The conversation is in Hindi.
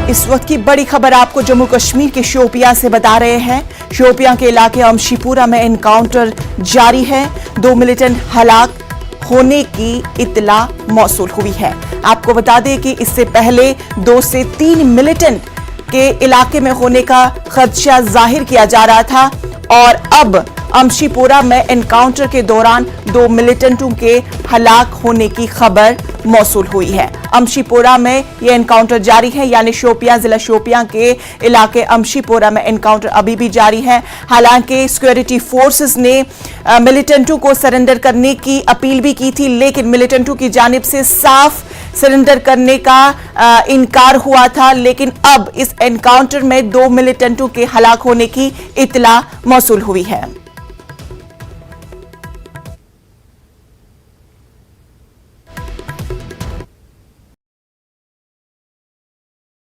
इस वक्त की बड़ी खबर आपको जम्मू कश्मीर के शोपियां से बता रहे हैं। शोपियां के इलाके अमशीपुरा में एनकाउंटर जारी है। 2 मिलिटेंट हलाक होने की इत्तला मौसूल हुई है। आपको बता दें कि इससे पहले 2 से 3 मिलिटेंट के इलाके में होने का खदशा जाहिर किया जा रहा था और अब अमशीपुरा में एनकाउंटर के दौरान 2 मिलिटेंटों के हलाक होने की खबर मौसूल हुई है। अमशीपुरा में यह एनकाउंटर जारी है, यानी शोपियां, जिला शोपियां के इलाके अमशीपुरा में एनकाउंटर अभी भी जारी है। हालांकि सिक्योरिटी फोर्सेस ने मिलिटेंटों को सरेंडर करने की अपील भी की थी, लेकिन मिलिटेंटों की जानिब से साफ सरेंडर करने का इनकार हुआ था। लेकिन अब इस एनकाउंटर में 2 मिलिटेंटों के हलाक होने की इत्तला मौसूल हुई है।